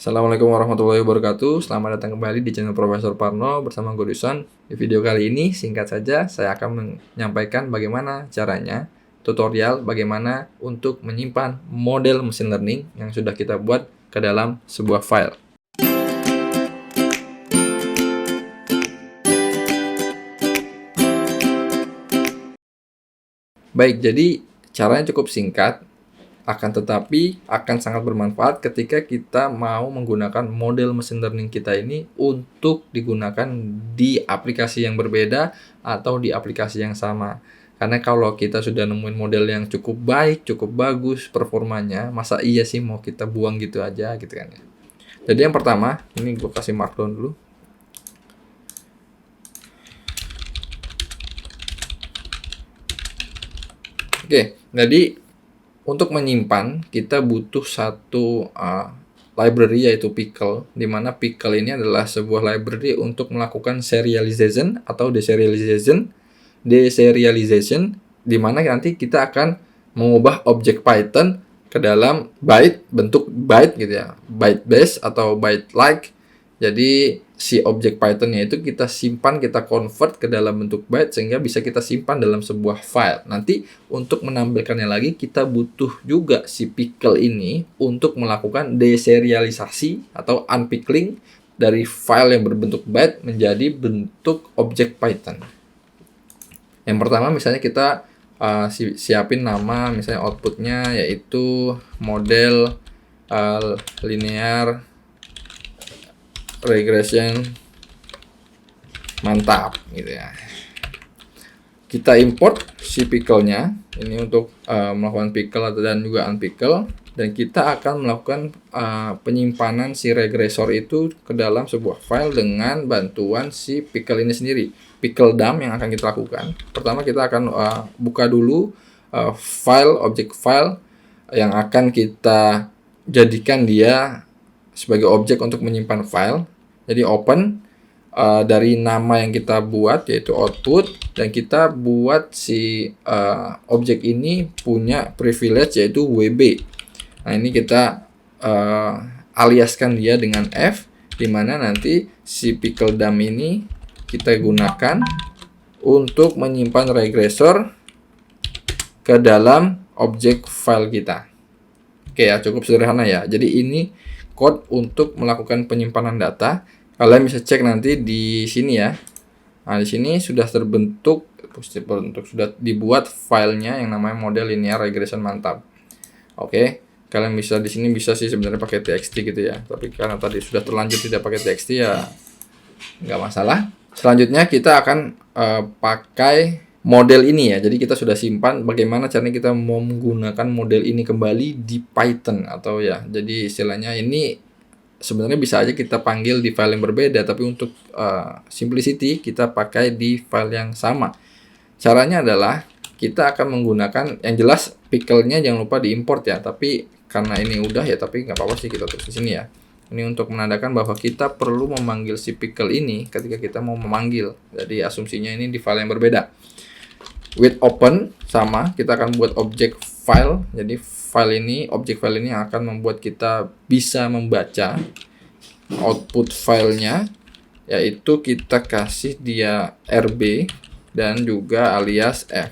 Assalamualaikum warahmatullahi wabarakatuh. Selamat datang kembali di channel Profesor Parno bersama Goduson. Di video kali ini singkat saja saya akan menyampaikan bagaimana caranya tutorial bagaimana untuk menyimpan model machine learning yang sudah kita buat ke dalam sebuah file. Baik, jadi caranya cukup singkat. Akan tetapi akan sangat bermanfaat ketika kita mau menggunakan model machine learning kita ini untuk digunakan di aplikasi yang berbeda atau di aplikasi yang sama. Karena kalau kita sudah nemuin model yang cukup baik, cukup bagus performanya, masa iya sih mau kita buang gitu aja gitu kan ya. Jadi yang pertama, ini gue kasih markdown dulu. Oke, jadi untuk menyimpan, kita butuh satu library yaitu Pickle, di mana Pickle ini adalah sebuah library untuk melakukan serialization atau deserialization, di mana nanti kita akan mengubah objek Python ke dalam byte, bentuk byte gitu ya, byte base atau byte like. Jadi si objek Python-nya itu kita simpan, kita convert ke dalam bentuk byte sehingga bisa kita simpan dalam sebuah file. Nanti untuk menampilkannya lagi kita butuh juga si pickle ini untuk melakukan deserialisasi atau unpickling dari file yang berbentuk byte menjadi bentuk objek Python. Yang pertama misalnya kita siapin nama, misalnya outputnya yaitu model linear regression mantap gitu ya. Kita import si pickle-nya ini untuk melakukan pickle dan juga unpickle, dan kita akan melakukan penyimpanan si regresor itu ke dalam sebuah file dengan bantuan si pickle ini sendiri. Pickle dump yang akan kita lakukan. Pertama kita akan buka dulu objek file yang akan kita jadikan dia sebagai objek untuk menyimpan file. Jadi open dari nama yang kita buat yaitu output, dan kita buat si objek ini punya privilege yaitu WB. Nah ini kita aliaskan dia dengan F, dimana nanti si pickle dump ini kita gunakan untuk menyimpan regresor ke dalam objek file kita. Oke ya, cukup sederhana ya. Jadi ini code untuk melakukan penyimpanan data. Kalian bisa cek nanti di sini ya. Nah, di sini sudah terbentuk, sudah dibuat filenya yang namanya model linear regression mantap. Oke, kalian bisa di sini bisa sih sebenarnya pakai txt gitu ya. Tapi karena tadi sudah terlanjur tidak pakai txt ya nggak masalah. Selanjutnya kita akan pakai model ini ya. Jadi kita sudah simpan bagaimana caranya kita mau menggunakan model ini kembali di Python atau ya. Jadi istilahnya ini sebenarnya bisa aja kita panggil di file yang berbeda, tapi untuk simplicity kita pakai di file yang sama. Caranya adalah kita akan menggunakan yang jelas pickle-nya jangan lupa diimport ya. Tapi karena ini udah ya, tapi nggak apa-apa sih kita tulis di sini ya. Ini untuk menandakan bahwa kita perlu memanggil si pickle ini ketika kita mau memanggil. Jadi asumsinya ini di file yang berbeda. With open sama, kita akan buat objek file. Jadi objek file ini akan membuat kita bisa membaca output filenya, yaitu kita kasih dia RB dan juga alias F,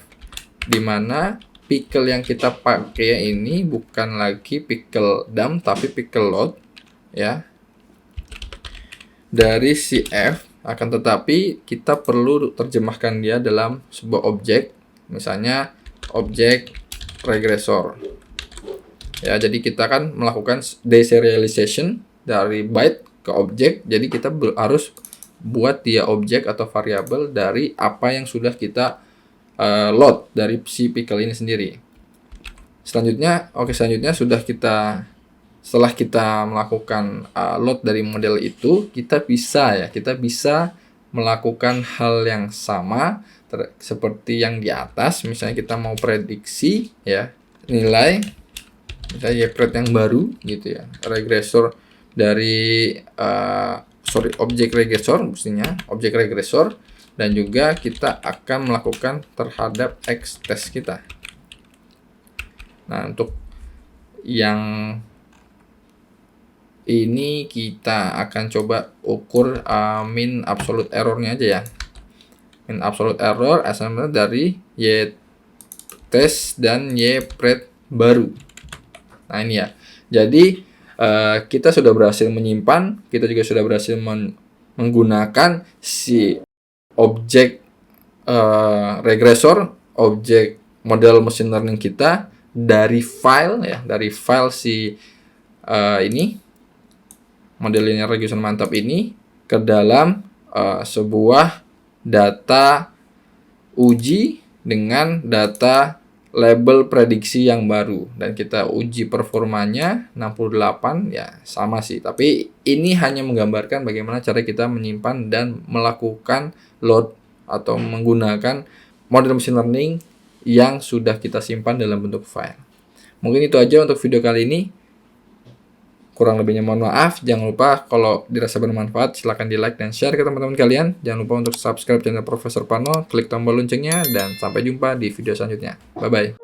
dimana pickle yang kita pakai ini bukan lagi pickle dump tapi pickle load ya dari si F. Akan tetapi kita perlu terjemahkan dia dalam sebuah objek, misalnya objek regresor ya. Jadi kita akan melakukan deserialization dari byte ke objek. Jadi kita harus buat dia objek atau variabel dari apa yang sudah kita load dari si pickle ini sendiri. Selanjutnya setelah kita melakukan load dari model itu, kita bisa melakukan hal yang sama seperti yang di atas. Misalnya kita mau prediksi ya nilai, misalnya rate yang baru gitu ya, regresor dari objek regresor, mestinya objek regresor, dan juga kita akan melakukan terhadap X test kita. Nah untuk yang ini kita akan coba ukur mean absolute errornya aja ya. Mean absolute error asalnya dari y test dan y pred baru. Nah ini ya. Jadi kita sudah berhasil menyimpan, kita juga sudah berhasil menggunakan si objek regresor, objek model machine learning kita dari file ya, dari file si ini model linear regression mantap ini ke dalam sebuah data uji dengan data label prediksi yang baru, dan kita uji performanya 68 ya, sama sih, tapi ini hanya menggambarkan bagaimana cara kita menyimpan dan melakukan load atau menggunakan model machine learning yang sudah kita simpan dalam bentuk file. Mungkin itu aja untuk video kali ini. Kurang lebihnya mohon maaf. Jangan lupa kalau dirasa bermanfaat silahkan di like dan share ke teman-teman kalian. Jangan lupa untuk subscribe channel Profesor Pano, klik tombol loncengnya, dan sampai jumpa di video selanjutnya. Bye bye.